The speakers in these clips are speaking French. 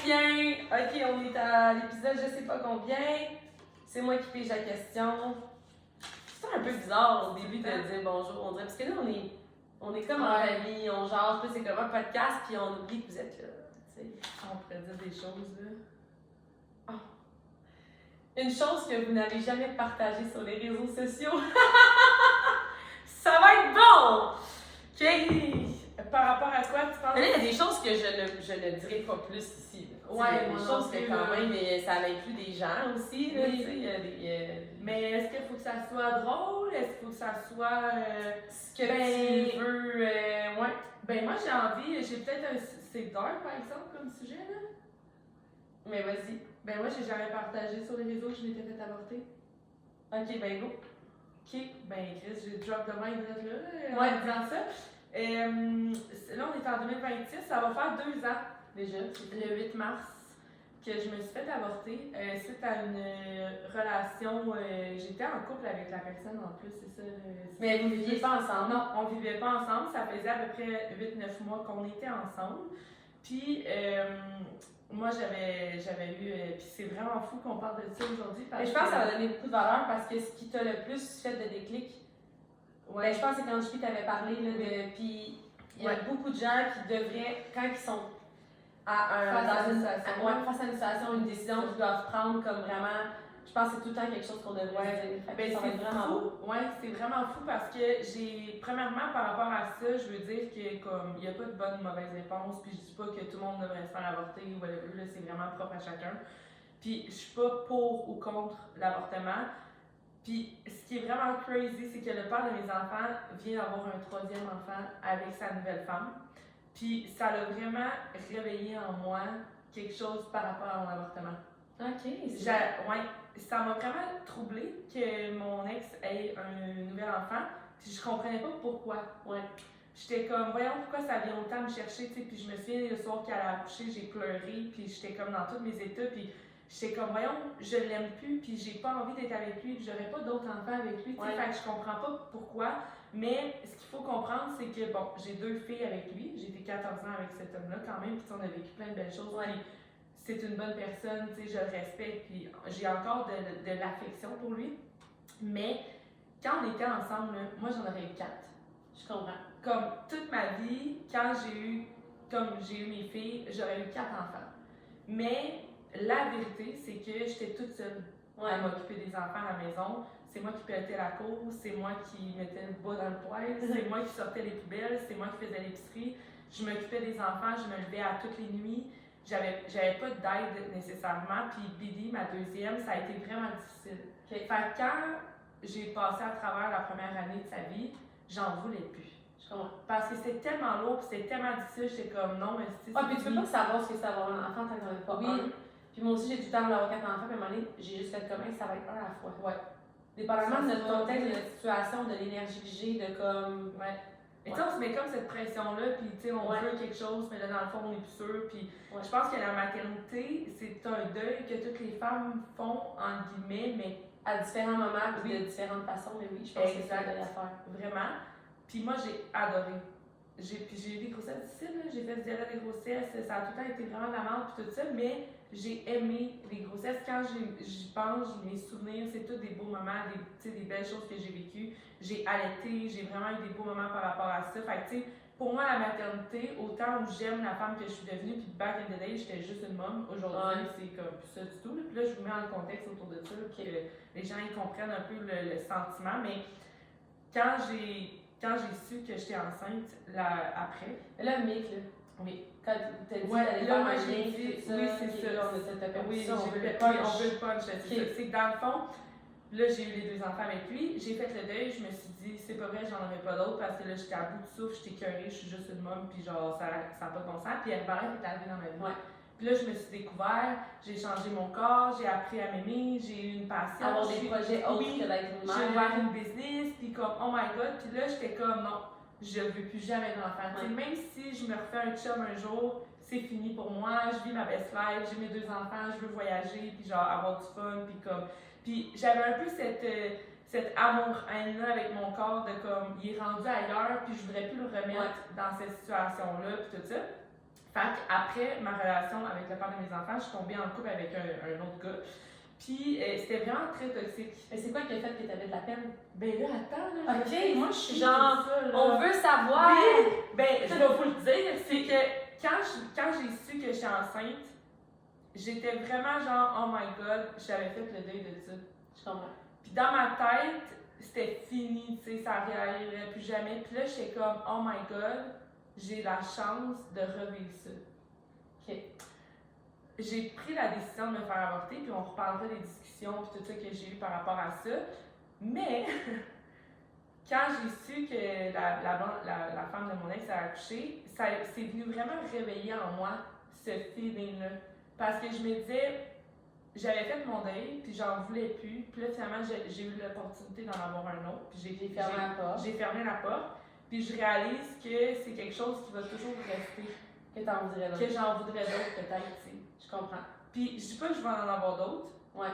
vient. Ok, on est à l'épisode je sais pas combien. C'est moi qui pige la question. C'est un peu bizarre au début de dire bonjour, on dirait. Parce que là, on est comme en famille, on jase, puis c'est comme un podcast, puis on oublie que vous êtes là. T'sais. On pourrait dire des choses, là. Oh. Une chose que vous n'avez jamais partagée sur les réseaux sociaux. Ça va être bon! Ok! Par rapport à quoi tu penses? Mais là, il y a des choses que je ne dirai pas plus ici. Ouais, il y a des choses que quand même, ça inclut des gens aussi. Là, oui. Il y a des, Mais est-ce qu'il faut que ça soit drôle? Est-ce qu'il faut que ça soit ce que tu veux. Ouais. Ben moi j'ai envie, j'ai peut-être un. C'est dark par exemple comme sujet là. Mais vas-y. Ben moi j'ai jamais partagé sur les réseaux que je m'étais fait avorter. Ok, ben go. Ok, ben Chris, j'ai drop de mic là, Ouais. en disant ça. Là on est en 2026, ça va faire 2 ans déjà, le 8 mars, que je me suis fait avorter suite à une relation. J'étais en couple avec la personne en plus, c'est ça. Mais vous ne viviez pas ensemble? Non, on vivait pas ensemble. Ça faisait à peu près 8-9 mois qu'on était ensemble. Puis moi j'avais eu. Puis c'est vraiment fou qu'on parle de ça aujourd'hui. Mais je pense que ça va donner beaucoup de valeur parce que ce qui t'a le plus fait de déclic, ouais. Je pense que c'est quand je t'avais parlé, là, puis il y a beaucoup de gens qui devraient, quand ils sont face à une situation, une décision qu'ils doivent prendre comme vraiment, je pense que c'est tout le temps quelque chose qu'on devrait dire. Ben, c'est vraiment fou. Ouais, c'est vraiment fou parce que premièrement, par rapport à ça, je veux dire que comme il n'y a pas de bonne ou mauvaise réponse, puis je dis pas que tout le monde devrait se faire avorter ou whatever, là, c'est vraiment propre à chacun. Puis je suis pas pour ou contre l'avortement. Puis ce qui est vraiment crazy, c'est que le père de mes enfants vient d'avoir un 3e enfant avec sa nouvelle femme. Puis ça l'a vraiment réveillé en moi quelque chose par rapport à mon avortement. Ok, ouais, ça m'a vraiment troublée que mon ex ait un nouvel enfant. Puis je comprenais pas pourquoi. Ouais. J'étais comme, voyons pourquoi ça vient autant me chercher, tu sais. Puis je me souviens le soir qu'elle a accouché, j'ai pleuré. Puis j'étais comme dans tous mes états. Puis j'étais comme, voyons, je l'aime plus. Puis j'ai pas envie d'être avec lui. Puis j'aurais pas d'autres enfants avec lui, tu sais. Fait que je comprends pas pourquoi. Mais ce qu'il faut comprendre, c'est que, bon, j'ai 2 filles avec lui. J'ai été 14 ans avec cet homme-là quand même. Puis on a vécu plein de belles choses. Ouais. C'est une bonne personne, tu sais, je le respecte, puis j'ai encore de l'affection pour lui. Mais quand on était ensemble, là, moi j'en aurais eu 4. Je comprends. Comme toute ma vie, quand j'ai eu mes filles, j'aurais eu 4 enfants. Mais la vérité, c'est que j'étais toute seule à m'occuper des enfants à la maison. C'est moi qui pelletais la cour, c'est moi qui mettais le bas dans le poêle, c'est moi qui sortais les poubelles, c'est moi qui faisais l'épicerie. Je m'occupais des enfants, je me levais à toutes les nuits. J'avais pas d'aide nécessairement, puis Billy, ma 2e, ça a été vraiment difficile. Fait que quand j'ai passé à travers la première année de sa vie, j'en voulais plus. Parce que c'était tellement lourd, puis c'était tellement difficile, j'étais comme non, mais c'est. Puis tu peux pas savoir ce que c'est avoir un enfant tant qu'on n'en a pas un. Puis moi aussi, j'ai tout le temps voulu avoir 4 enfants, puis à un moment donné, j'ai juste fait comme ça va être un à la fois. Ouais. Dépendamment de notre contexte, de notre situation, de l'énergie que j'ai, de comme. Ouais. Et tu sais, on se met comme cette pression-là, puis tu sais, on veut quelque chose, mais là, dans le fond, on est plus sûr. Puis je pense que la maternité, c'est un deuil que toutes les femmes font, entre guillemets, mais à différents moments, puis de différentes façons, mais oui, je pense que c'est ça de la faire. Vraiment. Puis moi, j'ai adoré. J'ai eu des grossesses difficiles, j'ai fait du dialogue des grossesses, ça a tout le temps été vraiment de la merde, puis tout ça, mais j'ai aimé les grossesses. Quand j'y pense, mes souvenirs, c'est tous des beaux moments, des belles choses que j'ai vécues. J'ai allaité, j'ai vraiment eu des beaux moments par rapport à ça. Fait que, tu sais, pour moi, la maternité, autant où j'aime la femme que je suis devenue, puis back in the day, j'étais juste une môme. Aujourd'hui, c'est comme plus ça du tout. Puis là, je vous mets en contexte autour de ça, que les gens ils comprennent un peu le sentiment. Mais quand j'ai su que j'étais enceinte, après. Là, Mick, là. Oui. Quand t'as dit d'aller faire un lien, oui, c'est ça. Oui, on veut le punch. C'est que dans le fond, là, j'ai eu les 2 enfants avec lui. J'ai fait le deuil. Je me suis dit, c'est pas vrai, j'en aurais pas d'autres parce que là, j'étais à bout de souffle, j'étais écœurée, je suis juste une môme, puis genre, ça n'a pas de bon sens. Puis Herbalife est arrivé dans ma vie. Ouais. Puis là, je me suis découvert, j'ai changé mon corps, j'ai appris à m'aimer, j'ai eu une passion. Avoir des projets autres que d'être une mère. J'ai ouvert une business, puis comme, oh my god. Puis là, j'étais comme, non, je veux plus jamais d'enfant. Même si je me refais un chum un jour, c'est fini pour moi, je vis ma best life, j'ai mes 2 enfants, je veux voyager, puis genre avoir du fun, puis comme. Puis j'avais un peu cette amour-haine-là avec mon corps de comme, il est rendu ailleurs, puis je voudrais plus le remettre dans cette situation-là, puis tout ça. Fait qu'après ma relation avec le père de mes enfants, je suis tombée en couple avec un autre gars. Puis c'était vraiment très toxique. Mais c'est quoi qui a fait que t'avais de la peine? Ben là, attends, là. Ok, moi je suis c'est genre, ça, là. on veut savoir! Oui. Ben, je vais vous le dire, c'est que quand j'ai su que j'étais enceinte, j'étais vraiment genre, oh my god, j'avais fait le deuil de ça. Je comprends. Puis dans ma tête, c'était fini, tu sais, ça n'arriverait plus jamais. Puis là, j'étais comme, oh my god, j'ai la chance de revivre ça. Ok. J'ai pris la décision de me faire avorter, puis on reparlera des discussions puis tout ça que j'ai eu par rapport à ça. Mais quand j'ai su que la femme de mon ex a accouché, c'est venu vraiment réveiller en moi ce feeling-là. Parce que je me disais, j'avais fait mon deuil, puis j'en voulais plus. Puis là, finalement, j'ai eu l'opportunité d'en avoir un autre. Puis J'ai fermé la porte. J'ai fermé la porte. Puis je réalise que c'est quelque chose qui va toujours rester. Que t'en voudrais d'autres. Que j'en voudrais d'autres, peut-être, tu sais. Je comprends. Puis je dis pas que je vais en avoir d'autres. Ouais.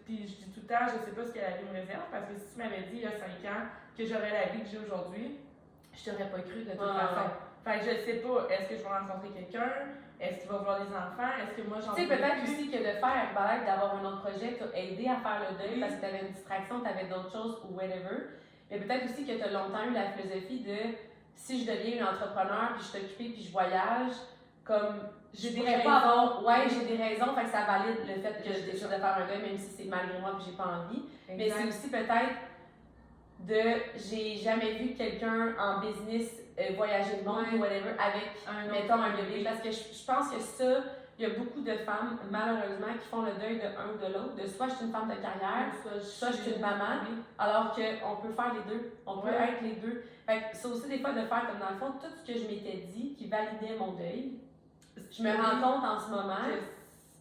Puis je dis tout le temps, je sais pas ce que la vie me réserve, parce que si tu m'avais dit il y a 5 ans que j'aurais la vie que j'ai aujourd'hui, je t'aurais pas cru de toute façon. Fait que je sais pas, est-ce que je vais rencontrer quelqu'un? Est-ce qu'il va vouloir des enfants? Est-ce que moi j'en veux? Tu sais, peut-être aussi que de faire Herbalife, d'avoir un autre projet, t'a aidé à faire le deuil parce que t'avais une distraction, t'avais d'autres choses ou whatever. Mais peut-être aussi que t'as longtemps eu la philosophie de si je deviens une entrepreneur, puis je suis occupée, puis je voyage, comme je pourrais pas avoir. Ouais, j'ai des raisons, fait que ça valide le fait que je décide de faire un deuil, même si c'est malgré moi, puis j'ai pas envie. Exact. Mais c'est aussi peut-être j'ai jamais vu quelqu'un en business voyager le monde ou whatever avec un bébé. Parce que je pense que ça, il y a beaucoup de femmes, malheureusement, qui font le deuil de un ou de l'autre. De soit je suis une femme de carrière, soit je suis une maman, alors qu'on peut faire les deux. On peut être les deux. Fait que c'est aussi des fois de faire comme dans le fond, tout ce que je m'étais dit qui validait mon deuil. Je me rends compte en ce moment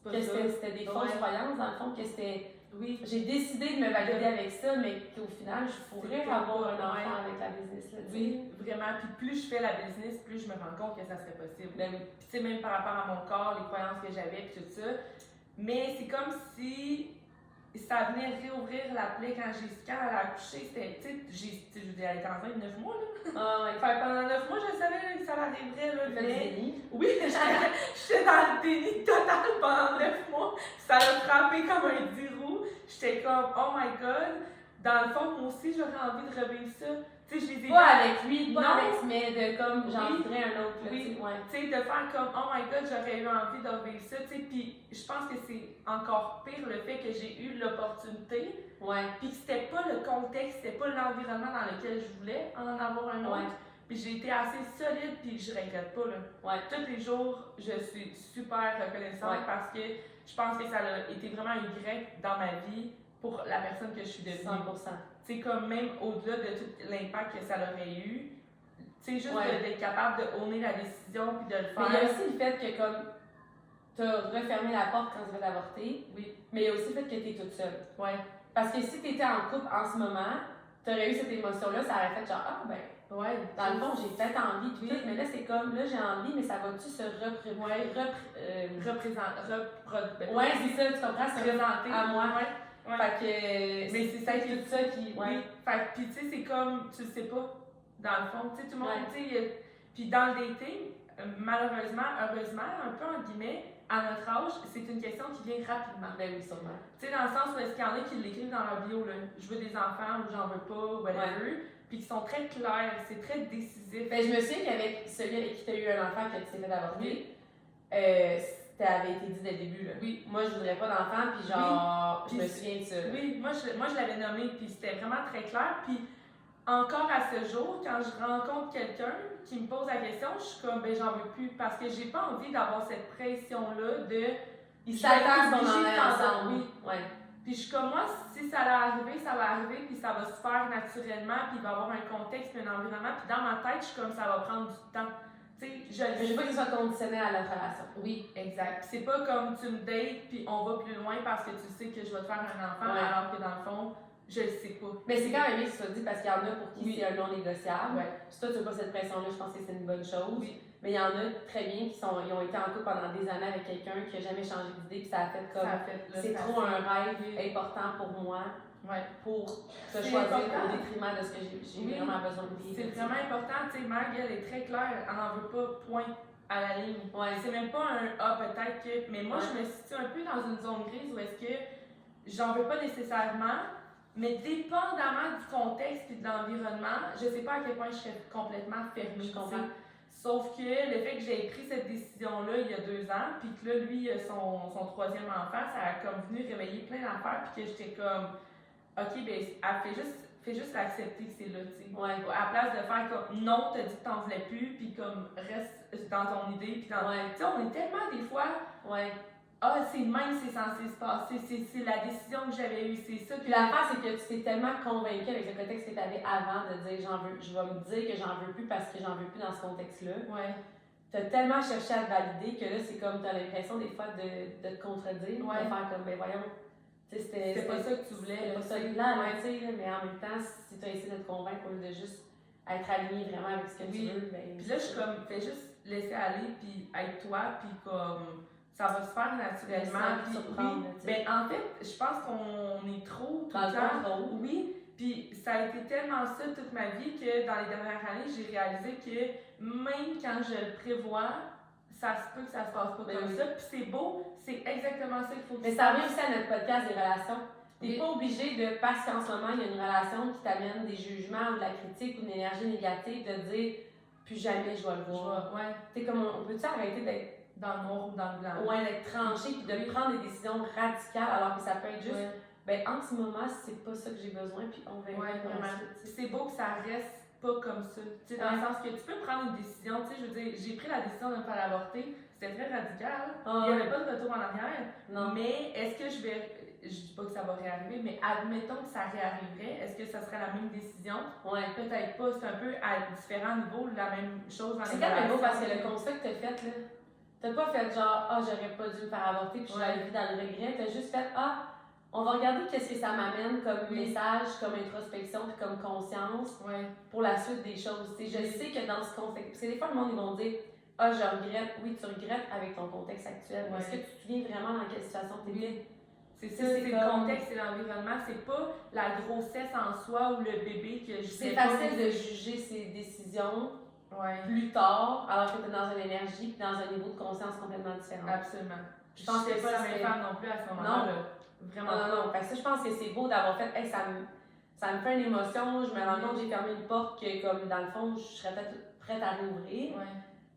que c'était des fausses croyances, dans le fond, que c'était. Oui, j'ai décidé de me valider avec ça, mais qu'au final, je pourrais avoir un enfant avec la business. Là, oui, vraiment. Puis plus je fais la business, plus je me rends compte que ça serait possible. Ben oui. Puis tu sais, même par rapport à mon corps, les croyances que j'avais, puis tout ça. Mais c'est comme si ça venait réouvrir la plaie quand elle a accouché. C'était, tu sais, je veux dire, elle était enceinte 9 mois, là. Ah, ouais. Fait pendant 9 mois, je savais là, que ça arriverait, là. Mais oui, j'étais dans le déni total pendant 9 mois. Ça l'a frappé comme un 10 roues. J'étais comme, oh my god. Dans le fond, moi aussi, j'aurais envie de revivre ça. Tu sais, je les ai pas avec lui, pas avec, mais de comme j'en voudrais un autre. Là, oui, tu sais, de faire comme, oh my god, j'aurais eu envie de revivre ça. Tu sais, puis je pense que c'est encore pire le fait que j'ai eu l'opportunité. Puis que c'était pas le contexte, c'était pas l'environnement dans lequel je voulais en avoir un autre. Puis j'ai été assez solide, puis je regrette pas, là. Tous les jours, je suis super reconnaissante parce que je pense que ça a été vraiment un Y dans ma vie pour la personne que je suis devenue. 100%. Tu sais, comme même au-delà de tout l'impact que ça aurait eu, tu sais, juste d'être capable de honner la décision puis de le faire. Mais il y a aussi le fait que comme t'as refermé la porte quand tu veux d'avorter, mais il y a aussi le fait que t'es toute seule. Parce que si t'étais en couple en ce moment, t'aurais eu cette émotion-là, ça aurait fait genre, ah ben, dans le fond, j'ai peut-être envie, puis tout, mais là, c'est comme, là, j'ai envie, mais ça va-tu se représenter? Ouais, c'est ça, tu comprends, se présenter à moi. Fait que, mais c'est peut-être tout ça qui. Fait que, puis tu sais, c'est comme, tu le sais pas, dans le fond, tu sais, tout le monde, tu sais, puis dans le dating, malheureusement, heureusement, un peu en guillemets, à notre âge, c'est une question qui vient rapidement. Ben oui, sûrement. Tu sais, dans le sens où est-ce qu'il y en a qui l'écrivent dans leur bio, là, je veux des enfants ou j'en veux pas, whatever, puis qui sont très clairs, c'est très décisif. Ben, je me souviens qu'avec celui avec qui tu as eu un enfant que tu t'es fait avorter, ça avait été dit dès le début, là. Moi, je voudrais pas d'enfant, puis genre, je me souviens de ça. Moi, je l'avais nommé, puis c'était vraiment très clair, puis encore à ce jour, quand je rencontre quelqu'un qui me pose la question, je suis comme, ben j'en veux plus, parce que j'ai pas envie d'avoir cette pression-là de... Il s'attend qu'on en ait ensemble. Puis je suis comme, moi, si ça va arriver, ça va arriver, puis ça va se faire naturellement, puis il va y avoir un contexte, puis un environnement, puis dans ma tête, je suis comme, ça va prendre du temps. Tu sais, je veux pas qu'il soit conditionné à la relation. Oui, exact. Puis c'est pas comme tu me dates, puis on va plus loin parce que tu sais que je vais te faire un enfant, alors que dans le fond, je le sais pas. Mais c'est quand même bien que ce soit dit parce qu'il y en a pour qui c'est un non négociable. Si toi, tu n'as pas cette pression-là, je pense que c'est une bonne chose. Mais il y en a très bien qui ils ont été en couple pendant des années avec quelqu'un qui n'a jamais changé d'idée, puis ça a fait comme. C'est trop un rêve important pour moi. Pour te choisir au détriment de ce que j'ai vraiment besoin de vivre. C'est vraiment important, tu sais, Mag, elle est très claire, elle n'en veut pas, point. à la ligne. Ouais. C'est même pas un ah, peut-être que. Mais moi, je me situe un peu dans une zone grise où est-ce que j'en veux pas nécessairement, mais dépendamment du contexte et de l'environnement, je sais pas à quel point je serais complètement fermée. Je comprends. Sauf que le fait que j'ai pris cette décision-là il y a 2 ans, puis que là, lui, son 3e enfant, ça a comme venu réveiller plein d'affaires, puis que j'étais comme, ok, ben, elle fais juste l'accepter que c'est là, tu sais. Ouais. À la place de faire comme, non, t'as dit que t'en voulais plus, puis comme, reste dans ton idée, puis dans. Ouais. Tu sais, on est tellement des fois. Ouais. Ah, c'est le même, c'est censé se passer, c'est la décision que j'avais eue, c'est ça. Puis l'affaire, c'est que tu t'es tellement convaincue avec le contexte que tu avais avant de dire je vais me dire que j'en veux plus parce que j'en veux plus dans ce contexte-là. Ouais. Tu as tellement cherché à te valider que là, c'est comme tu as l'impression des fois de te contredire, Ouais. de faire comme, ben voyons, c'était pas ça que tu voulais. C'était pas ça le plan, tu sais, mais en même temps, si tu as essayé de te convaincre au lieu de juste être aligné vraiment avec ce que tu veux, ben. Puis là, je suis comme, fais juste laisser aller, puis être toi, puis comme. Ça va se faire naturellement. Puis, ben, en fait, je pense qu'on est trop tout le temps. Oui, puis ça a été tellement ça toute ma vie que dans les dernières années, j'ai réalisé que même quand je le prévois, ça se peut que ça se passe pas comme ça. Puis c'est beau, c'est exactement ça qu'il faut que mais ça revient aussi à notre podcast des relations. T'es pas obligé de, parce qu'en ce moment, il y a une relation qui t'amène des jugements ou de la critique ou une énergie négative, de dire plus jamais je vais le voir. Ouais. T'es comme, on peut-tu arrêter d'être dans le noir ou dans le blanc? Ouais, d'être tranché puis de prendre des décisions radicales alors que ça peut être juste, ben en ce moment, c'est pas ça que j'ai besoin, puis on verra. C'est beau que ça reste pas comme ça. Tu sais, dans le sens que tu peux prendre une décision, tu sais, je veux dire, j'ai pris la décision de me faire avorter, c'était très radical, il n'y avait pas de retour en arrière, mais est-ce que je dis pas que ça va réarriver, mais admettons que ça réarriverait, est-ce que ça serait la même décision? Ouais. Peut-être pas, c'est un peu à différents niveaux la même chose dans les relations. C'est quand même beau parce que le constat que t'as fait, là, t'as pas fait genre, ah, j'aurais pas dû me faire avorter puis je vais vivre dans le regret, t'as juste fait, ah, on va regarder qu'est-ce que ça m'amène comme message, comme introspection puis comme conscience pour la suite des choses. T'sais, je sais que dans ce contexte, parce que des fois le monde ils vont dire, ah, je regrette, oui, tu regrettes avec ton contexte actuel, mais est-ce que tu te souviens vraiment dans quelle situation t'étais? C'est ça, c'est le contexte et l'environnement, c'est pas la grossesse en soi ou le bébé que je sais. C'est facile de juger ses décisions plus tard, alors que tu es dans une énergie et dans un niveau de conscience complètement différent. Absolument. Je pense que pas la même femme non plus à ce moment-là. Non. Vraiment. Non. Parce que je pense que c'est beau d'avoir fait, hey, ça me fait une émotion, je me rends compte que j'ai fermé une porte que, comme dans le fond, je serais peut-être prête à l'ouvrir.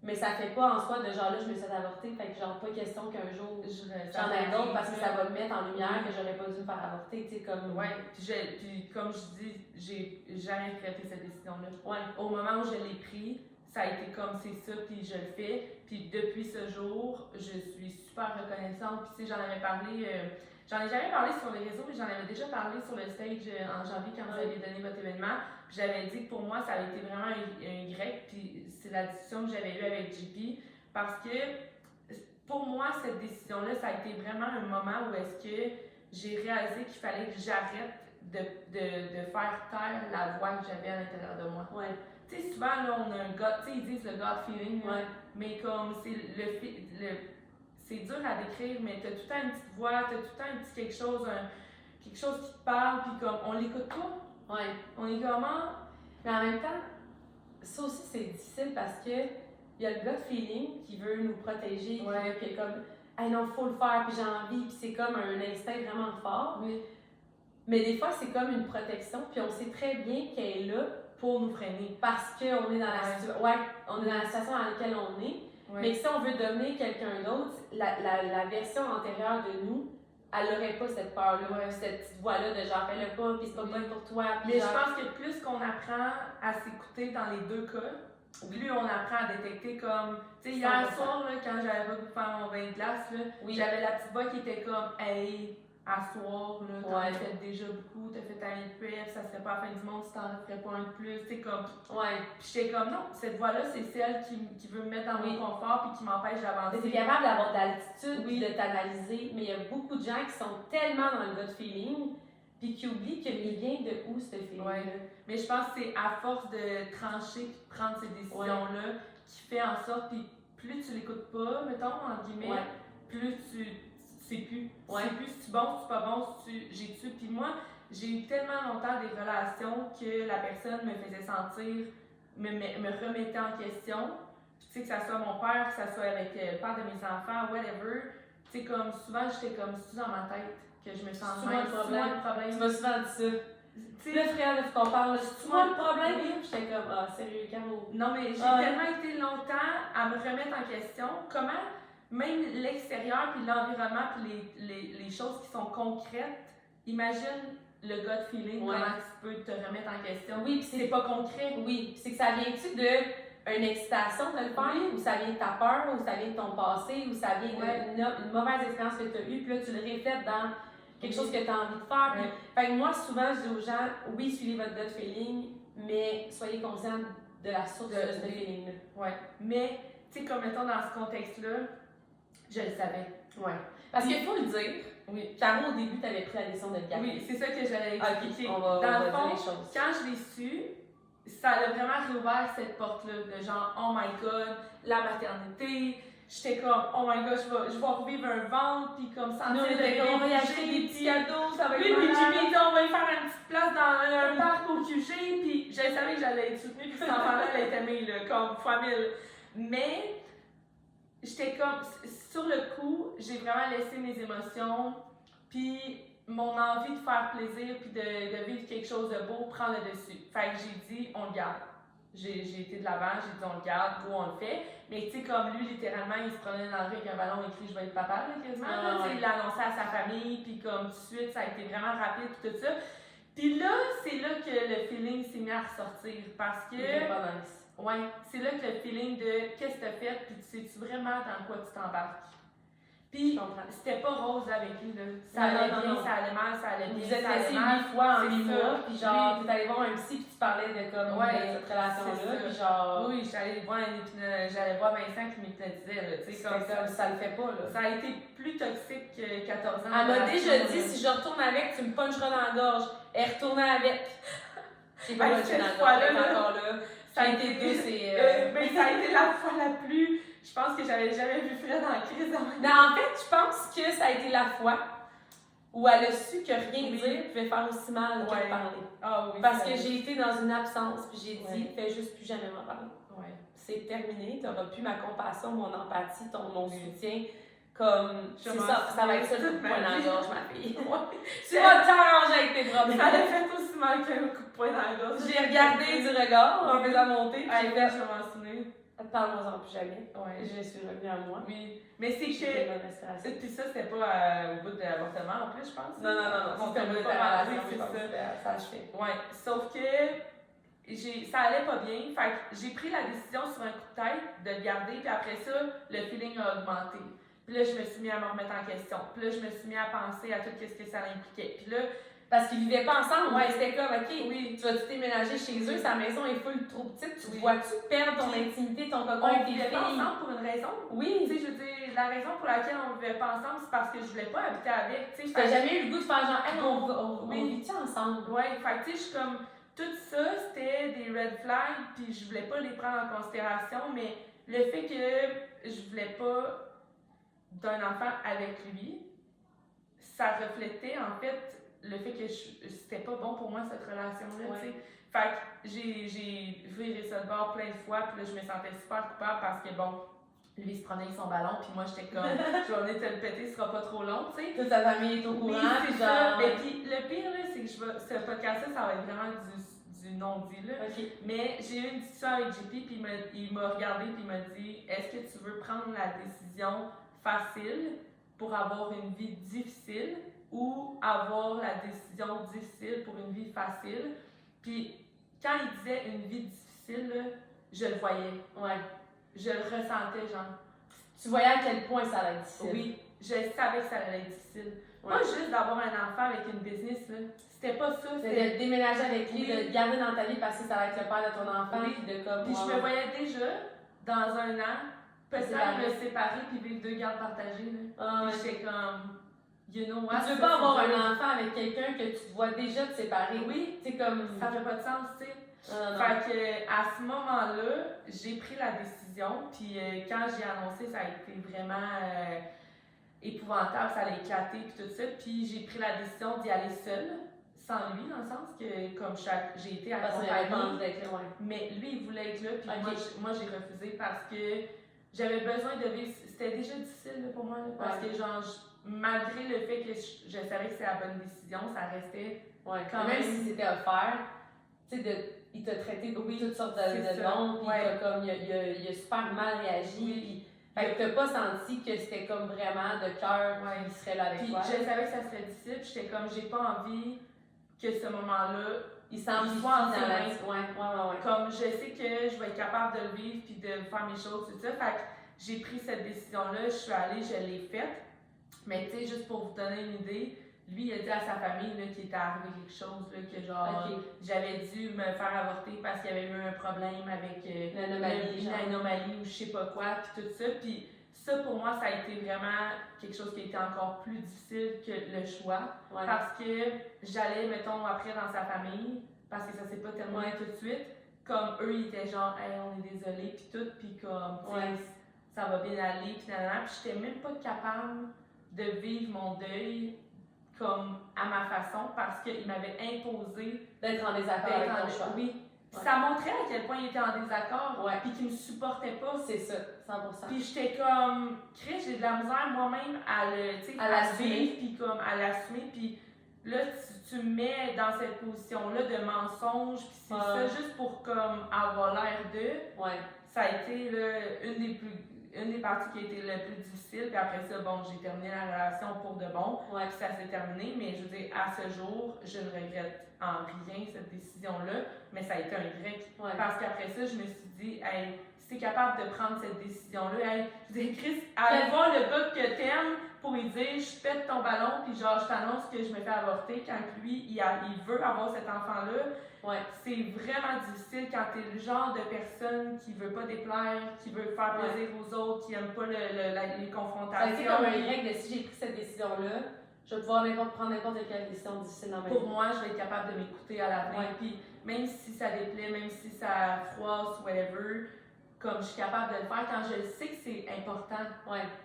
Mais ça fait pas en soi de genre là, je me suis avortée, fait que genre pas question qu'un jour j'en ai d'autres parce que ça va me mettre en lumière que j'aurais pas dû me faire avorter, tu sais, comme. Puis comme je dis, j'ai jamais regretté cette décision-là. Au moment où je l'ai pris, ça a été comme c'est ça, puis je le fais. Puis depuis ce jour, je suis super reconnaissante. Puis tu sais, j'en avais parlé, j'en ai jamais parlé sur les réseaux, mais j'en avais déjà parlé sur le stage en janvier quand vous aviez donné votre événement. Puis j'avais dit que pour moi, ça avait été vraiment un Y. Puis c'est la discussion que j'avais eue avec JP. Parce que pour moi, cette décision-là, ça a été vraiment un moment où est-ce que j'ai réalisé qu'il fallait que j'arrête de faire taire la voix que j'avais à l'intérieur de moi. Tu sais, souvent, là, on a un gut, tu sais, ils disent le gut feeling, mais comme c'est dur à décrire, mais t'as tout le temps une petite voix, t'as tout le temps un petit quelque chose qui te parle, puis comme, on l'écoute pas. On est comment? Mais en même temps, ça aussi, c'est difficile parce que il y a le gut feeling qui veut nous protéger, qui est comme, hey non, faut le faire, puis j'ai envie, puis c'est comme un instinct vraiment fort. Mais des fois, c'est comme une protection, puis on sait très bien qu'elle est là pour nous freiner parce qu'on est dans on est dans la situation dans laquelle on est. Mais si on veut devenir quelqu'un d'autre, la version antérieure de nous, elle n'aurait pas cette peur-là, cette petite voix-là de genre fais-le pas, puis c'est pas bon pour toi. Mais je pense que plus qu'on apprend à s'écouter dans les deux cas, plus on apprend à détecter comme. Tu sais, hier soir, là, quand j'avais pas pu faire mon bain de glace, j'avais la petite voix qui était comme hey, à soir, là, t'en as fait déjà beaucoup, t'as fait ta prep, ça serait pas la fin du monde si t'en ferais pas un de plus, tu sais, comme. Puis j'étais comme non, cette voix-là, c'est celle qui veut me mettre dans mon confort puis qui m'empêche d'avancer. T'es capable d'avoir de l'altitude, de t'analyser, mais il y a beaucoup de gens qui sont tellement dans le gut feeling puis qui oublient qu'il vient de où ce feeling-là. Mais je pense que c'est à force de trancher puis de prendre ces décisions-là qui fait en sorte, puis plus tu l'écoutes pas, mettons, entre guillemets, plus tu sais plus. Tu sais plus si tu es bon, si tu es pas bon, si j'ai-tu. Puis moi, j'ai eu tellement longtemps des relations que la personne me faisait sentir, me remettait en question, tu sais, que ça soit mon père, que ça soit avec le père de mes enfants, whatever, tu sais, comme souvent, j'étais comme, c'est dans ma tête que je me sens mal le problème. Tu m'as souvent dit ça. Tu sais, le frère de qu'on parle, c'est moi le problème. J'étais comme, ah, sérieux, Caro. Non, mais j'ai tellement été longtemps à me remettre en question comment, même l'extérieur, puis l'environnement, puis les choses qui sont concrètes, imagine le gut feeling, comment tu peux te remettre en question. Oui, puis c'est pas concret. Oui, c'est que ça vient-tu d'une excitation de le faire, ou ça vient de ta peur, ou ça vient de ton passé, ou ça vient d'une mauvaise expérience que tu as eue, puis là tu le reflètes dans quelque chose que tu as envie de faire. Puis, fait que moi, souvent, je dis aux gens, oui, suivez votre gut feeling, mais soyez conscients de la source de ce feeling-là. Ouais. Mais, tu sais, comme mettons dans ce contexte-là, je le savais. Ouais. Parce qu'il faut le dire. Oui. Caro, au début, tu avais pris la décision de le garder. Oui, c'est ça que j'allais expliquer. On va dans le fond, dire les choses. Quand je l'ai su, ça a vraiment réouvert cette porte-là de genre, oh my god, la maternité. J'étais comme, oh my god, je vais revivre un ventre, puis comme ça. Nous, on était comme, on va y acheter des petits cadeaux, ça va être puis Jimmy, on va y faire une petite place dans un parc au QG, puis je savais que j'allais être soutenue, puis cet enfant-là, elle était aimée, là, comme fois 1000. Mais, j'étais comme, sur le coup, j'ai vraiment laissé mes émotions, puis mon envie de faire plaisir, puis de vivre quelque chose de beau, prend le dessus. Fait que j'ai dit, on le garde. J'ai été de l'avant, j'ai dit, on le garde, ou on le fait. Mais tu sais, comme lui, littéralement, il se promenait dans le rue avec un ballon écrit « Je vais être papa », là, quasiment. Il l'a annoncé à sa famille, puis comme tout de suite, ça a été vraiment rapide, puis tout ça. Puis là, c'est là que le feeling s'est mis à ressortir, parce que... Ouais, c'est là que le feeling de qu'est-ce que t'as fait, puis sais-tu vraiment dans quoi tu t'embarques. Puis c'était pas rose avec lui, là. Ça allait bien, ça allait mal, ça allait bien. Vous êtes laissé 8 fois en 8 mois, puis genre, t'es allé voir un psy, puis tu parlais de comme cette relation-là, puis genre. Oui, j'allais voir Vincent qui m'hypnotisait, là. Tu sais, comme ça le fait pas, là. Ça a été plus toxique que 14 ans. Elle m'a déjà dit, si je retourne avec, tu me puncheras dans la gorge. Elle retournait avec. J'ai pas punché dans la gorge, elle est encore là. Ça a été deux, c'est. Mais ça a été la fois la plus. Je pense que j'avais jamais vu Fred en crise. Non, en fait, je pense que ça a été la fois où elle a su que rien dire pouvait faire aussi mal que de parler. Ah, oui, parce que j'ai été dans une absence, puis j'ai dit, fais juste plus jamais m'en parler. Ouais. C'est terminé, tu n'auras plus ma compassion, mon empathie, mon soutien. Comme, c'est ça va être ça le coup de poing dans la gorge, ma fille. Tu vas t'arranger avec tes problèmes. Ça a fait aussi mal qu'un coup de poing dans la gorge. J'ai regardé du regard en faisant monter, puis j'ai fait. Je m'en souviens. Parle-moi-en plus jamais. Ouais. Je suis revenue à moi. Oui. Mais c'est que. Puis ça, c'était pas au bout de l'avortement en plus, je pense. Non. C'était au bout de la relation. Ça achevé. Ouais. Sauf que ça allait pas bien. Fait que j'ai pris la décision sur un coup de tête de le garder. Puis après ça, le feeling a augmenté. Puis là, je me suis mis à me remettre en question. Puis là, je me suis mis à penser à tout ce que ça impliquait. Puis là, parce qu'ils vivaient pas ensemble, c'était comme, OK, tu vas-tu déménager chez eux, sa maison est full trop petite, tu vois-tu perdre ton intimité, ton cocon avec tes filles? On vivait pas ensemble pour une raison. Oui. Tu sais, je veux dire, la raison pour laquelle on vivait pas ensemble, c'est parce que je voulais pas habiter avec, tu sais. T'as jamais eu le goût de faire genre, hey, on vit-tu ensemble? Ouais, fait que tu sais, je suis comme, tout ça, c'était des red flags, puis je voulais pas les prendre en considération, mais le fait que je voulais pas d'un enfant avec lui, ça reflétait en fait le fait que c'était pas bon pour moi cette relation-là, tu sais. Fait que j'ai viré ça de bord plein de fois, puis là je me sentais super coupable parce que bon, lui il se prenait avec son ballon, puis moi j'étais comme, je vais venir te le péter, ce sera pas trop long, tu sais. Toute ta famille est au courant, puis genre. Mais puis le pire là, c'est que ce podcast-là, ça va être vraiment du non-dit là. Okay. Mais j'ai eu une discussion avec JP, puis il m'a regardé, puis il m'a dit, est-ce que tu veux prendre la décision facile pour avoir une vie difficile ou avoir la décision difficile pour une vie facile? Puis quand il disait une vie difficile, là, je le voyais. Ouais. Je le ressentais, genre. Tu voyais à quel point ça allait être difficile. Oui, je savais que ça allait être difficile. Ouais. Pas juste d'avoir un enfant avec une business, là. C'était pas ça. C'était de déménager avec lui, de le garder dans ta vie parce que ça va être le père de ton enfant. Oui. Puis de comme. Puis je me voyais déjà, dans un an, peut-être me séparer puis vivre 2 gardes partagées. Puis j'étais comme, you know what? Tu veux pas avoir un enfant avec quelqu'un que tu vois déjà te séparer. Oui. C'est comme. Ça fait pas de sens, tu sais. Non. Fait que à ce moment-là, j'ai pris la décision. Puis quand j'ai annoncé, ça a été vraiment épouvantable, ça allait éclater puis tout ça. Puis j'ai pris la décision d'y aller seule, sans lui, dans le sens que, comme j'ai été Parce qu'il avait pas accompagnée, envie d'être là, ouais. mais lui, il voulait être là, puis Ok. moi, j'ai refusé parce que j'avais besoin de vivre. C'était déjà difficile là, pour moi, là, parce que, genre, malgré le fait que je savais que c'était la bonne décision, ça restait. Ouais. Quand même même. si c'était offert, tu sais, il t'a traité de toutes sortes de noms, puis il a super mal réagi, puis fait que t'as pas senti que c'était comme vraiment de cœur qu'il serait là avec puis toi. je savais que ça serait difficile, puis j'étais comme, j'ai pas envie que ce moment-là, il s'amplifie soit en dans ses la... mains. Comme je sais que je vais être capable de le vivre, puis de faire mes choses, tout ça, fait que j'ai pris cette décision-là, je suis allée, je l'ai faite, mais tu sais, juste pour vous donner une idée, lui, il a dit à sa famille là, qu'il était arrivé quelque chose, là, que genre, j'avais dû me faire avorter parce qu'il y avait eu un problème avec une anomalie ou je sais pas quoi, puis tout ça. Puis ça, pour moi, ça a été vraiment quelque chose qui a été encore plus difficile que le choix. Parce que j'allais, mettons, après dans sa famille, parce que ça s'est pas terminé tout de suite, comme eux, ils étaient genre, hey, on est désolé, puis tout, puis comme, ça va bien aller, puis nanana. Puis j'étais même pas capable de vivre mon deuil comme à ma façon parce qu'il m'avait imposé d'être en désaccord avec ton choix. Oui. Ça montrait à quel point il était en désaccord puis qu'il me supportait pas. C'est ça, 100%. Puis j'étais comme, Chris, j'ai de la misère moi-même à le vivre puis comme à l'assumer. Puis là, tu me mets dans cette position-là de mensonge puis c'est ça juste pour comme avoir l'air de. Ça a été là, une des parties qui a été le plus difficile, puis après ça, bon, j'ai terminé la relation pour de bon, puis ça s'est terminé, mais je veux dire, à ce jour, je ne regrette en rien cette décision-là, mais ça a été un grec. Parce qu'après ça, je me suis dit, hey, si t'es capable de prendre cette décision-là, hey, je dis, Chris, allez voir le gars que t'aimes pour lui dire, je pète ton ballon, puis genre, je t'annonce que je me fais avorter quand lui, il veut avoir cet enfant-là. C'est vraiment difficile quand t'es le genre de personne qui veut pas déplaire, qui veut faire plaisir aux autres, qui aime pas les confrontations. C'est comme un Y de si j'ai pris cette décision-là, je vais pouvoir prendre n'importe quelle décision difficile dans ma vie. Pour moi, je vais être capable de m'écouter à l'avenir. Puis même si ça déplaît, même si ça froisse, whatever, comme je suis capable de le faire quand je sais que c'est important.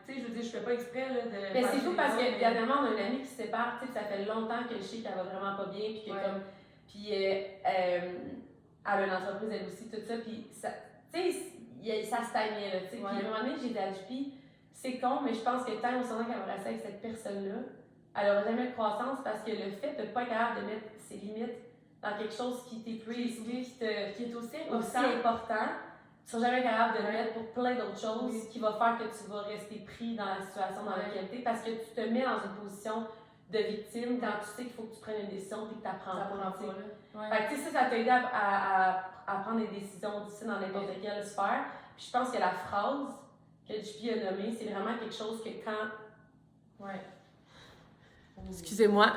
Tu sais, je veux dire, je fais pas exprès là, de. Mais c'est fou parce que dernièrement, on a une amie qui se sépare, tu sais, ça fait longtemps que je sais qu'elle va vraiment pas bien, puis que comme. Puis elle a une entreprise elle aussi, tout ça, puis ça, tu sais, ça stagnait là, tu sais. Puis à un moment donné, j'ai dit à JP, c'est con, mais je pense que tant au moment qu'elle va rester avec cette personne-là, elle n'aura jamais de croissance parce que le fait de ne pas être capable de mettre ses limites dans quelque chose qui t'épuise, qui est aussi important, tu ne seras jamais capable de le mettre pour plein d'autres choses qui va faire que tu vas rester pris dans la situation dans laquelle tu es parce que tu te mets dans une position de victime quand tu sais qu'il faut que tu prennes une décision et que tu apprends pas. Fait que ça t'a aidé à prendre des décisions difficiles dans n'importe quelle sphère. Puis je pense que la phrase que JP a nommée, c'est vraiment quelque chose que quand... Excusez-moi.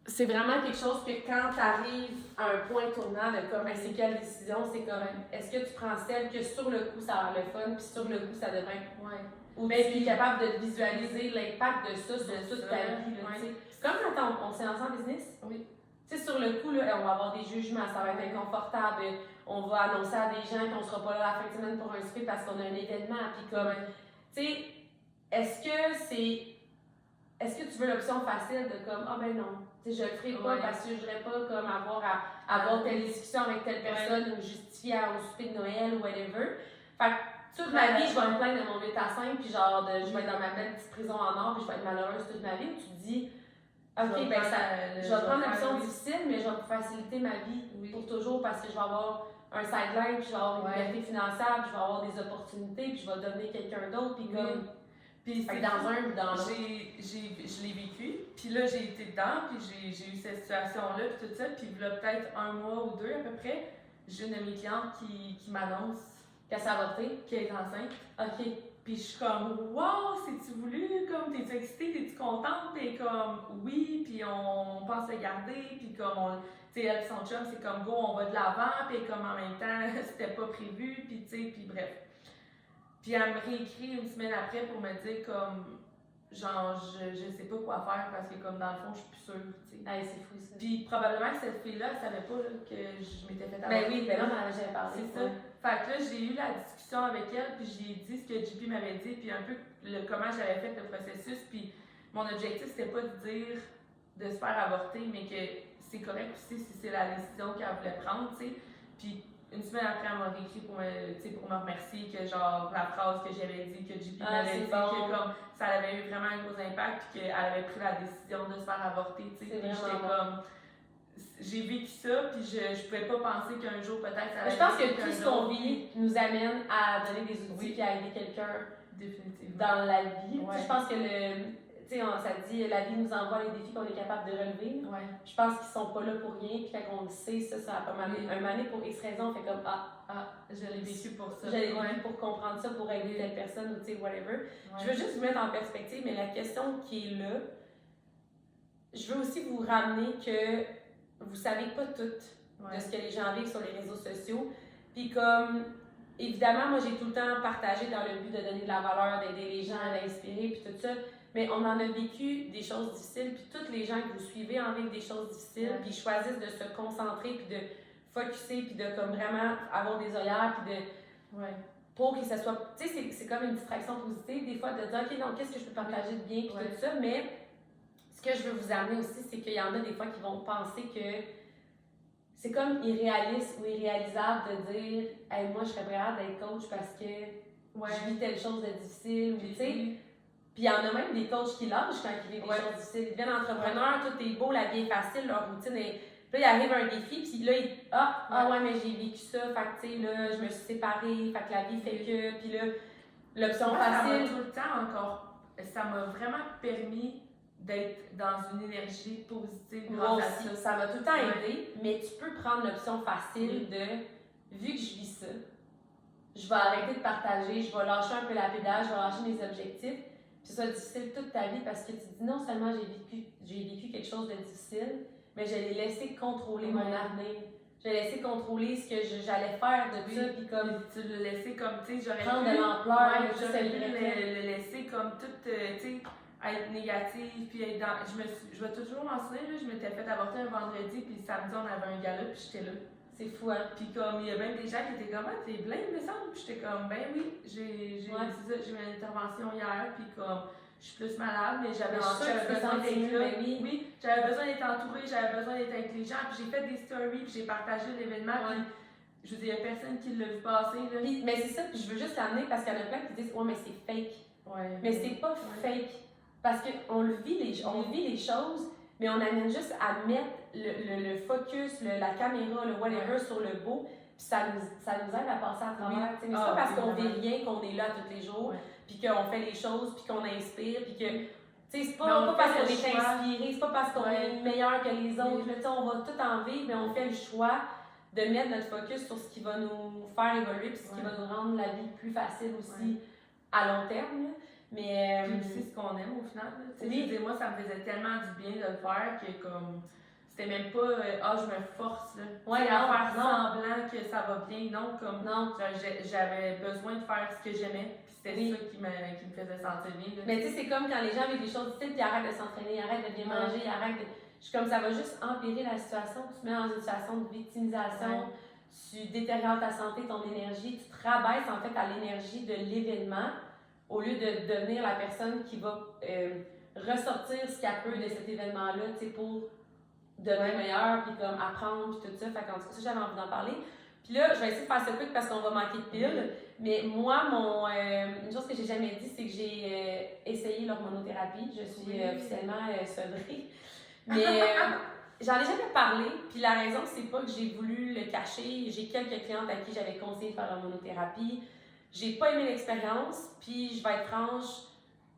C'est vraiment quelque chose que quand tu arrives à un point tournant de comme, c'est quelle décision, c'est comme, est-ce que tu prends celle que sur le coup ça a l'air le fun, puis sur le coup ça devrait ou bien tu es capable de visualiser l'impact de ça sur toute ta vie. Comme quand on s'est lancé en business. Tu sais, sur le coup, là, on va avoir des jugements, ça va être inconfortable, on va annoncer à des gens qu'on sera pas là la fin de semaine pour un souper parce qu'on a un événement. Puis comme, tu sais, est-ce que tu veux l'option facile de comme, ah ben non, tu sais, je le ferai pas parce que je voudrais pas comme avoir telle discussion avec telle personne ou justifier au souper de Noël ou whatever. Fait que toute ma vie, je vais me plaindre de mon 8 à 5, puis genre, je vais être dans ma belle petite prison en or, puis je vais être malheureuse toute ma vie, où tu te dis, ok, je vais prendre l'option difficile, mais je vais faciliter ma vie pour toujours parce que je vais avoir un sideline, puis je vais avoir une liberté financière, puis je vais avoir des opportunités, puis je vais devenir quelqu'un d'autre, puis comme. Puis c'est dans un ou dans l'autre. Je l'ai vécu, puis là j'ai été dedans, puis j'ai eu cette situation-là, puis tout ça, puis il y a peut-être 1 mois ou 2 à peu près, j'ai une de mes clientes qui m'annonce qu'elle s'est avortée, qu'elle est enceinte. Ok. Puis je suis comme, wow, c'est-tu voulu? Comme, t'es-tu excitée? T'es-tu contente? Puis comme, oui, puis on pense le garder, puis comme, tu sais, elle et son chum, c'est comme, go, on va de l'avant, puis comme en même temps, c'était pas prévu, puis tu sais, puis bref. Puis elle me réécrit 1 semaine après pour me dire comme, genre, je sais pas quoi faire parce que comme dans le fond, je suis plus sûre, tu sais. C'est fou ça. Puis probablement que cette fille-là, elle savait pas là, que je m'étais fait avoir. Ben oui, ben non, on en avait jamais parlé. C'est ça. Fait que là, j'ai eu la discussion avec elle, puis j'ai dit ce que JP m'avait dit, puis un peu comment j'avais fait le processus, puis mon objectif, c'était pas de dire de se faire avorter, mais que c'est correct aussi si c'est la décision qu'elle voulait prendre, tu sais. Puis une semaine après, elle m'a réécrit pour me remercier que genre la phrase que j'avais dit, que JP m'avait dit, que comme ça avait eu vraiment un gros impact, puis qu'elle avait pris la décision de se faire avorter, tu sais. Puis j'étais comme, j'ai vécu ça, puis je pouvais pas penser qu'un jour peut-être ça allait. Je pense que tout ce qu'on vit nous amène à donner des outils puis à aider quelqu'un dans la vie. Ouais. Je pense que ça dit la vie nous envoie les défis qu'on est capable de relever. Ouais. Je pense qu'ils sont pas là pour rien, puis quand on le sait, ça a pas mal. Un moment donné, pour X raison, on fait comme je l'ai vécu pour ça. Je l'ai vécu pour comprendre ça, pour aider telle personne ou tu sais, whatever. Ouais. Je veux juste vous mettre en perspective, mais la question qui est là, je veux aussi vous ramener que vous savez pas tout de ce que les gens vivent sur les réseaux sociaux. Puis comme, évidemment, moi j'ai tout le temps partagé dans le but de donner de la valeur, d'aider les gens, d'inspirer, puis tout ça. Mais on en a vécu des choses difficiles, puis tous les gens que vous suivez en vivent des choses difficiles, puis ils choisissent de se concentrer, puis de focusser, puis de comme vraiment avoir des œillères, puis de... pour que ça soit... Tu sais, c'est comme une distraction positive, des fois, de dire, OK, donc qu'est-ce que je peux partager de bien, puis tout ça, mais ce que je veux vous amener aussi, c'est qu'il y en a des fois qui vont penser que c'est comme irréaliste ou irréalisable de dire, hey, moi, je serais prête d'être coach parce que je vis telle chose de difficile, tu sais. Puis il y en a même des coachs qui lâchent quand ils vivent des choses difficiles. Ils deviennent entrepreneurs, tout est beau, la vie est facile, leur routine est... Puis là, il arrive un défi, puis là, ouais, mais j'ai vécu ça, fait que tu sais, là, je me suis séparée, fait que la vie fait que... Puis là, l'option facile... Ça m'a tout le temps encore... Ça m'a vraiment permis d'être dans une énergie positive grâce à ça. Ça m'a tout le temps aidé, mais tu peux prendre l'option facile de... Vu que je vis ça, je vais arrêter de partager, je vais lâcher un peu la pédale, je vais lâcher mes objectifs. Puis ça difficile toute ta vie parce que tu te dis non seulement j'ai vécu quelque chose de difficile, mais je l'ai laissé contrôler mon avenir. Je l'ai laissé contrôler ce que j'allais faire de ça, puis comme... Tu l'as laissé comme, tu sais, j'aurais prendre de l'ampleur, j'aurais pu le laisser comme tout, tu sais, être négative, puis être dans... Je vais toujours mentionner, là, je m'étais fait avorter un vendredi, puis samedi, on avait un gala, puis j'étais là. C'est fou, hein? Puis comme, il y a même des gens qui étaient comme, t'es blême, me semble? Puis j'étais comme, ben oui, j'ai eu une intervention hier, puis comme, je suis plus malade, mais j'avais besoin d'être là. Oui, j'avais besoin d'être entourée, j'avais besoin d'être avec les gens, puis j'ai fait des stories, puis j'ai partagé l'événement, puis je veux dire, il n'y a personne qui l'a vu passer, là. Puis, mais c'est ça, puis je veux juste l'amener parce qu'il y en a plein qui disent, mais c'est fake. Mais c'est pas fake. Parce qu'on vit les choses, mais on amène juste à mettre le focus, la caméra, le whatever sur le beau, puis ça nous aide à passer à travers. Mais c'est pas parce qu'on vit rien qu'on est là tous les jours, puis qu'on fait les choses, puis qu'on inspire, puis que... C'est pas parce qu'on est inspiré, c'est pas parce qu'on est meilleur que les autres. Là, on va tout en vivre, mais on fait le choix de mettre notre focus sur ce qui va nous faire évoluer, puis ce qui va nous rendre la vie plus facile aussi à long terme. Là. Mais c'est ce qu'on aime au final. Je veux dire, moi, ça me faisait tellement du bien de le faire que comme c'était même pas je me force là, à faire semblant que ça va bien. Non, comme j'avais besoin de faire ce que j'aimais. Puis c'était ça qui me faisait sentir bien. Là. Mais tu sais, c'est comme quand les gens vivent des choses difficiles, puis ils arrêtent de s'entraîner, ils arrêtent de bien manger, ils arrêtent de... Je suis comme ça va juste empirer la situation. Tu te mets dans une situation de victimisation, tu détériores ta santé, ton énergie, tu te rabaisses en fait à l'énergie de l'événement. Au lieu de devenir la personne qui va ressortir ce qu'elle peut de cet événement-là, tu sais, pour devenir meilleur, puis comme apprendre, puis tout ça. Fait qu'en tout cas, ça, j'avais envie d'en parler. Puis là, je vais essayer de faire ça quick parce qu'on va manquer de piles. Mais moi, une chose que j'ai jamais dit, c'est que j'ai essayé l'hormonothérapie. Je suis officiellement sevrée. Mais j'en ai jamais parlé. Puis la raison, c'est pas que j'ai voulu le cacher. J'ai quelques clientes à qui j'avais conseillé de faire l'hormonothérapie. J'ai pas aimé l'expérience, puis je vais être franche,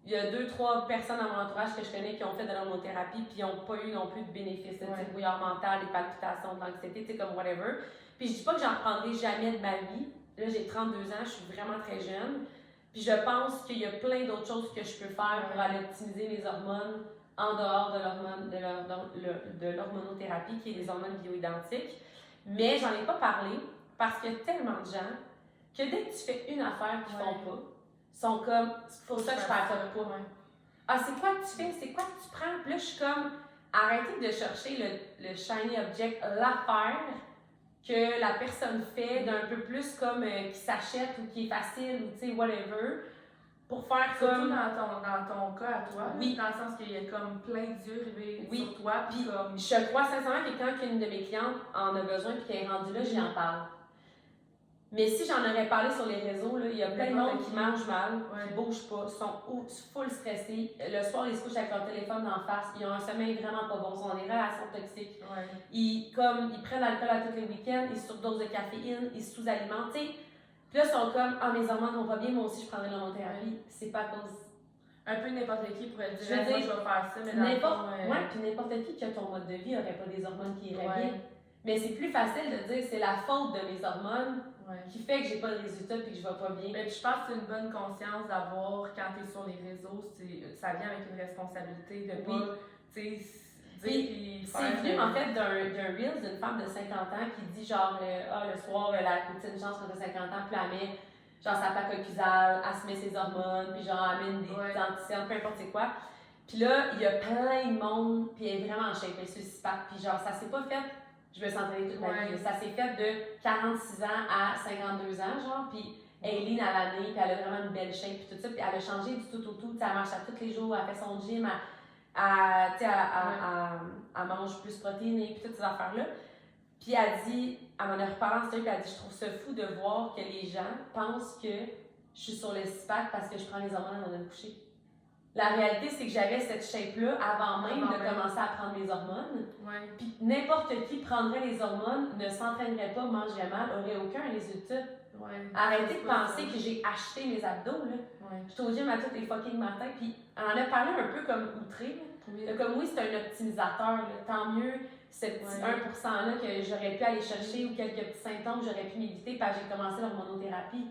il y a 2-3 personnes dans mon entourage que je connais qui ont fait de l'hormonothérapie, puis ils n'ont pas eu non plus de bénéfices, de bouillard mental, des palpitations, de l'anxiété, tu sais, comme whatever. Puis je dis pas que j'en reprendrai jamais de ma vie. Là, j'ai 32 ans, je suis vraiment très jeune. Puis je pense qu'il y a plein d'autres choses que je peux faire pour aller optimiser mes hormones en dehors de l'hormonothérapie, qui est des hormones bioidentiques. Mais j'en ai pas parlé parce qu'il y a tellement de gens que dès que tu fais une affaire qu'ils font pas, sont comme, c'est pour ça que je fais ça pas. Ah, c'est quoi que tu fais? C'est quoi que tu prends? Puis là, je suis comme, arrêtez de chercher le shiny object, l'affaire que la personne fait d'un peu plus comme qui s'achète ou qui est facile ou tu sais, whatever. pour faire Surtout comme... dans ton cas à toi, Oui. dans le sens qu'il y a comme plein d'yeux rivés Oui. sur toi. Puis Comme... je crois sincèrement que quand une de mes clientes en a besoin et qu'elle est rendue là, j'y en parle. Mais si j'en aurais parlé sur les réseaux, là, il y a plein de monde qui mangent mal, qui bougent pas, sont full stressés. Le soir, ils se couchent avec leur téléphone d'en face. Ils ont un sommeil vraiment pas bon. Ils ont des relations toxiques. Ils prennent l'alcool à tous les week-ends, ils surdosent de caféine, ils se sous-alimentent. Puis là, ils sont comme « Ah, mes hormones vont pas bien, moi aussi je prendrai l'hormonothérapie. » C'est pas à cause... Un peu n'importe qui pourrait dire je veux dire, je vais faire ça, mais puis n'importe qui qui a ton mode de vie n'aurait pas des hormones qui iraient bien. Mais c'est plus facile de dire c'est la faute de mes hormones qui fait que j'ai pas de résultats puis que je vais pas bien. Mais puis je pense que c'est une bonne conscience d'avoir quand tu es sur les réseaux, ça vient avec une responsabilité de pas, tu sais, dire. C'est venu en fait d'un reel d'une femme de 50 ans qui dit genre le soir elle a une chance quand t'as 50 ans puis elle met genre sa plaque occlusale, elle se met ses hormones puis genre elle met des anticorps, peu importe c'est quoi. Puis là il y a plein de monde puis elle est vraiment en shape, elle se suspecte puis genre ça s'est pas fait. Je me sentais toute ma vie. Ça s'est fait de 46 ans à 52 ans, genre, puis elle est lean à l'année, puis elle a vraiment une belle shape, puis tout ça, puis elle a changé du tout au tout, elle marche à tous les jours, elle fait son gym, elle mange plus protéinées, puis toutes ces affaires-là. Puis elle dit, elle m'en a reparlé en story, puis elle dit, je trouve ça fou de voir que les gens pensent que je suis sur le six-pack parce que je prends les hormones avant de me coucher. La réalité, c'est que j'avais cette shape-là avant même de commencer à prendre mes hormones. Puis n'importe qui prendrait les hormones, ne s'entraînerait pas, mangerait mal, aurait aucun résultat. Arrêtez de penser que j'ai acheté mes abdos. Je suis au gym à tous les fucking matins. Puis on en a parlé un peu comme outré. Comme oui, c'est un optimisateur. Là. Tant mieux ce petit 1%-là que j'aurais pu aller chercher ou quelques petits symptômes que j'aurais pu m'éviter parce que j'ai commencé l'hormonothérapie.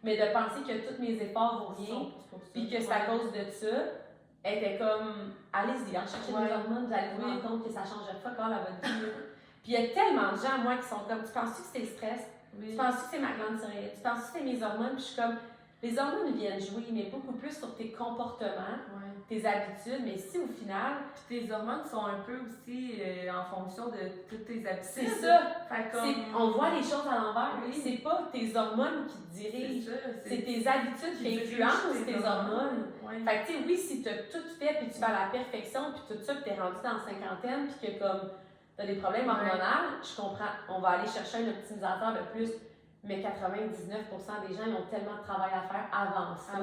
Mais de penser que tous mes efforts vaut rien, puis que c'est à cause de ça, elle était comme, allez-y, en chercher des hormones, vous allez vous rendre compte que ça change fuck all à votre vie. Puis il y a tellement de gens, moi, qui sont comme, tu penses-tu que c'est le stress? Tu penses-tu que c'est ma glande thyroïde? Tu penses-tu que c'est mes hormones? Puis je suis comme, les hormones viennent jouer, mais beaucoup plus sur tes comportements, tes habitudes, mais si au final... Puis tes hormones sont un peu aussi en fonction de toutes tes habitudes. C'est ça! On voit les choses à l'envers. C'est pas tes hormones qui te dirigent, c'est tes habitudes qui influencent tes hormones. Fait que tu sais, oui, si t'as tout fait, puis tu vas à la perfection, puis tout ça, puis t'es rendu dans la cinquantaine, puis que comme t'as des problèmes hormonaux, je comprends, on va aller chercher un optimisateur de plus. Mais 99% des gens, ils ont tellement de travail à faire avant ça.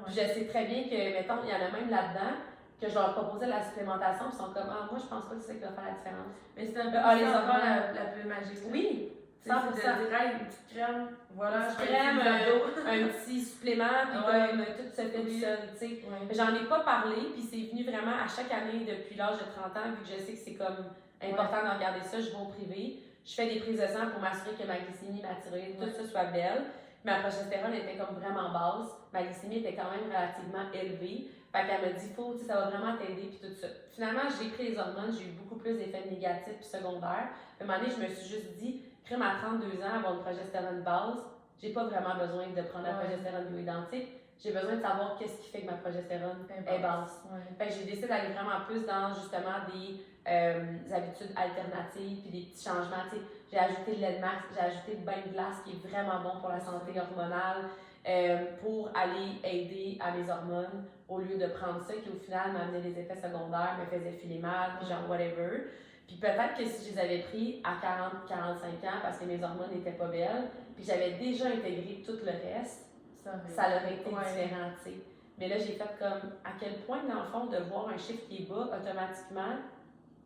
Je sais très bien que, mettons, il y en a même là-dedans que je leur proposais la supplémentation, puis ils sont comme, ah, moi, je pense pas que c'est ça qui va faire la différence. Mais c'est un peu les hormones, la plus magique. Oui, 100%. C'est de dire, hey, une petite crème, voilà, une petite crème, un petit supplément, puis comme tout se fait tout seul, tu sais. J'en ai pas parlé, puis c'est venu vraiment à chaque année depuis l'âge de 30 ans, vu que je sais que c'est comme important de regarder ça, je vais au privé. Je fais des prises de sang pour m'assurer que ma glycémie, ma thyroïde, tout ça soit belle. Ma progestérone était comme vraiment basse. Ma glycémie était quand même relativement élevée. Fait qu'elle m'a dit, faut, ça va vraiment t'aider, puis tout ça. Finalement, j'ai pris les hormones, j'ai eu beaucoup plus d'effets négatifs puis secondaires. À un moment donné, je me suis juste dit, crème à 32 ans, avoir une progestérone basse, j'ai pas vraiment besoin de prendre la progestérone bioidentique. J'ai besoin de savoir qu'est-ce qui fait que ma progestérone est basse. Fait que j'ai décidé d'aller vraiment plus dans justement des habitudes alternatives puis des petits changements. T'sais, j'ai ajouté le lait de max, j'ai ajouté le bain de glace qui est vraiment bon pour la santé hormonale pour aller aider à mes hormones au lieu de prendre ça qui au final m'amenait des effets secondaires, me faisait filer mal, puis genre whatever. Puis peut-être que si je les avais pris à 40-45 ans parce que mes hormones n'étaient pas belles, puis j'avais déjà intégré tout le reste, ça aurait été différent, tu sais. Mais là, j'ai fait comme, à quel point, dans le fond, de voir un chiffre qui est bas, automatiquement,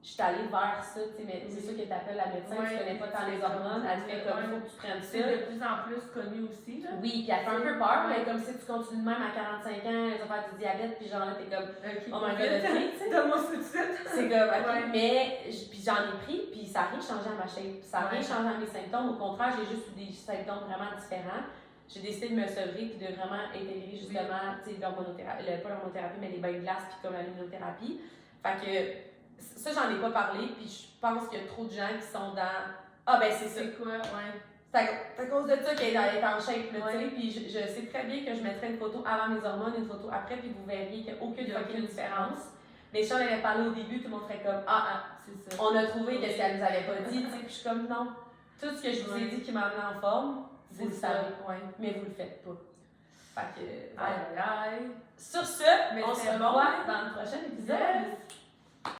je suis allée vers ça, tu sais, mais c'est sûr que tu appelles la médecin, tu connais pas tant les hormones, elle te fait comme, il faut que tu prennes ça. C'est de plus en plus connu aussi, là. Oui, puis elle fait un peu peur, mais comme si tu continues de même à 45 ans, ils ont fait du diabète, puis genre là, t'es comme, oh my god, tu sais. Donne-moi ça tout de suite. C'est comme, ok, mais, puis j'en ai pris, puis ça n'a rien changé à ma shape, ça n'a rien changé à mes symptômes, au contraire, j'ai juste eu des symptômes vraiment différents. J'ai décidé de me sevrer puis de vraiment intégrer justement, tu sais, l'hormonothérapie, pas l'hormonothérapie, mais les bains de glace puis comme la luminothérapie. Fait que ça, j'en ai pas parlé, puis je pense qu'il y a trop de gens qui sont dans ah ben c'est ça. C'est quoi, C'est à cause de ça qu'elle est en shape, là, tu sais. Puis je sais très bien que je mettrais une photo avant mes hormones, une photo après, puis vous verriez qu'il n'y a aucune différence. Mais si on avait parlé au début, tout le monde ferait comme c'est ça. On a trouvé qu'est-ce qu'elle nous avait pas dit, tu sais. Puis je suis comme non. Tout ce que je vous ai dit qui m'a amené en forme, vous le savez, mais vous le faites pas. Fait que, Aïe, aïe, aïe. sur ce, Mais on se c'est revoit bon. dans le prochain épisode. Yes.